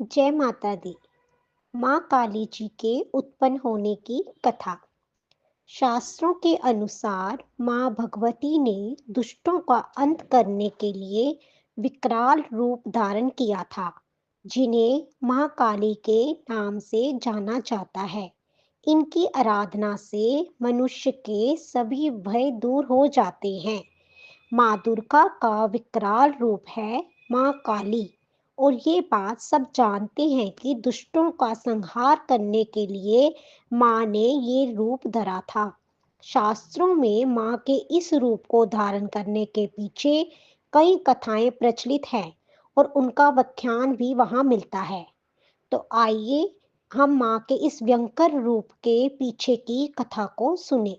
जय माता दी। माँ काली जी के उत्पन्न होने की कथा। शास्त्रों के अनुसार माँ भगवती ने दुष्टों का अंत करने के लिए विकराल रूप धारण किया था, जिन्हें माँ काली के नाम से जाना जाता है। इनकी आराधना से मनुष्य के सभी भय दूर हो जाते हैं। माँ दुर्गा का विकराल रूप है माँ काली, और ये बात सब जानते हैं कि दुष्टों का संहार करने के लिए माँ ने ये रूप धरा था। शास्त्रों में माँ के इस रूप को धारण करने के पीछे कई कथाएं प्रचलित हैं, और उनका व्याख्यान भी वहाँ मिलता है। तो आइए हम माँ के इस भयंकर रूप के पीछे की कथा को सुने।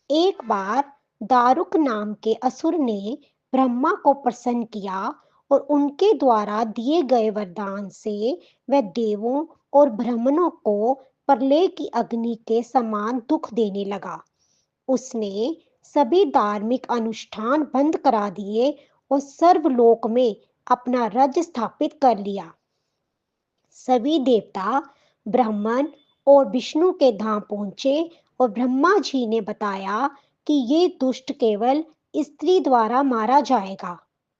एक बार दारुक नाम के असुर ने ब्रह्मा को प्रसन्न किया, और उनके द्वारा दिए गए वरदान से वह देवों और ब्राह्मणों को प्रलय की अग्नि के समान दुख देने लगा। उसने सभी धार्मिक अनुष्ठान बंद करा दिए और सर्वलोक में अपना राज्य स्थापित कर लिया। सभी देवता ब्राह्मण और विष्णु के धाम पहुंचे, और ब्रह्मा जी ने बताया कि ये दुष्ट केवल स्त्री द्वारा मारा जाएगा।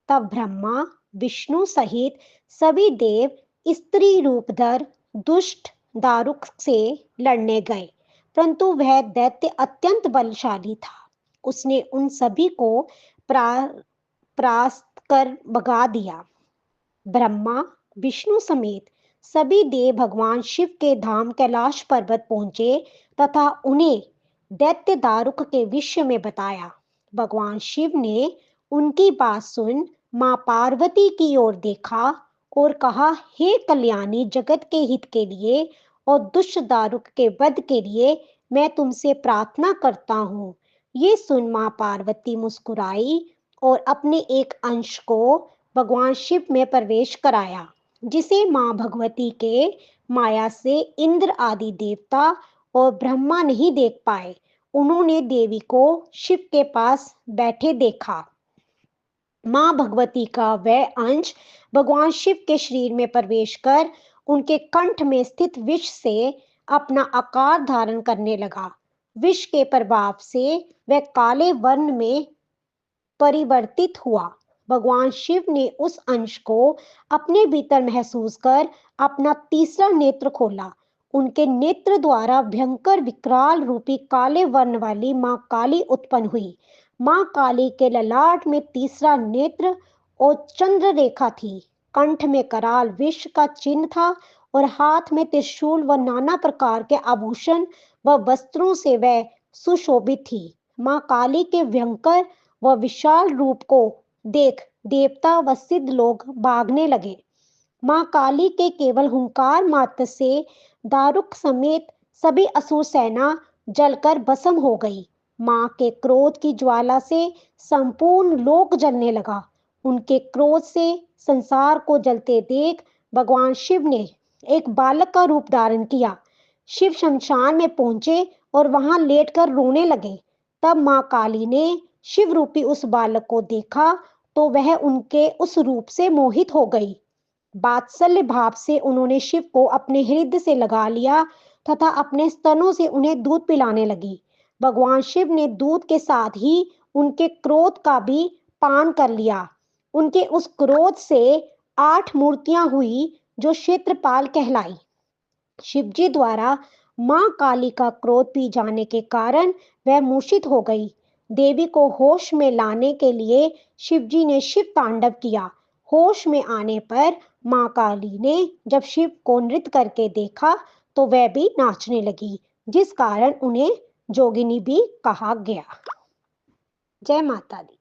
तब ब्रह्मा विष्णु सहित सभी देव स्त्री रूप धर दुष्ट दारुक से लड़ने गए, परंतु वह दैत्य अत्यंत बलशाली था। उसने उन सभी को परास्त कर भगा दिया। ब्रह्मा विष्णु समेत सभी देव भगवान शिव के धाम कैलाश पर्वत पहुंचे तथा उन्हें दैत्य दारुक के विषय में बताया। भगवान शिव ने उनकी बात सुन मां पार्वती की ओर देखा और कहा, हे कल्याणी, जगत के हित के लिए और दुष्ट दारुक के वध के लिए मैं तुमसे प्रार्थना करता हूँ। ये सुन मां पार्वती मुस्कुराई और अपने एक अंश को भगवान शिव में प्रवेश कराया, जिसे मां भगवती के माया से इंद्र आदि देवता और ब्रह्मा नहीं देख पाए। उन्होंने देवी को शिव के पास बैठे देखा। मां भगवती का वह अंश भगवान शिव के शरीर में प्रवेश कर उनके कंठ में स्थित विष से अपना आकार धारण करने लगा। विष के प्रभाव से वह काले वर्ण में परिवर्तित हुआ। भगवान शिव ने उस अंश को अपने भीतर महसूस कर अपना तीसरा नेत्र खोला। उनके नेत्र द्वारा भयंकर विकराल रूपी काले वर्ण वाली मां काली उत्पन्न हुई। मां काली के ललाट में तीसरा नेत्र और चंद्र रेखा थी। कंठ में कराल विष का चिन्ह था, और हाथ में त्रिशूल व नाना प्रकार के आभूषण व वस्त्रों से वह सुशोभित थी। मां काली के भयंकर वह विशाल रूप को देख देवता व सिद्ध लोग भागने लगे। मां काली के केवल हुंकार मात्र से दारुक समेत सभी असुर सेना जलकर भस्म हो गई। मां के क्रोध की ज्वाला से संपूर्ण लोक जलने लगा। उनके क्रोध से संसार को जलते देख भगवान शिव ने एक बालक का रूप धारण किया। शिव शमशान में पहुंचे और वहां लेटकर रोने लगे। तब मां काली ने शिव रूपी उस बालक को देखा, तो वह उनके उस रूप से मोहित हो गई। वात्सल्य भाव से उन्होंने शिव को अपने हृदय से लगा लिया तथा अपने स्तनों से उन्हें दूध पिलाने लगी। भगवान शिव ने दूध के साथ ही उनके क्रोध का भी पान कर लिया। उनके उस क्रोध से 8 मूर्तियां हुई, जो क्षेत्रपाल कहलाई। शिवजी द्वारा मां काली का क्रोध पी जाने के कारण वह मूर्छित हो गई। देवी को होश में लाने के लिए शिवजी ने शिव तांडव किया। होश में आने पर मां काली ने जब शिव को नृत्य करके देखा, तो वह भी नाचने लगी, जिस कारण उन्हें जोगिनी भी कहा गया। जय माता दी।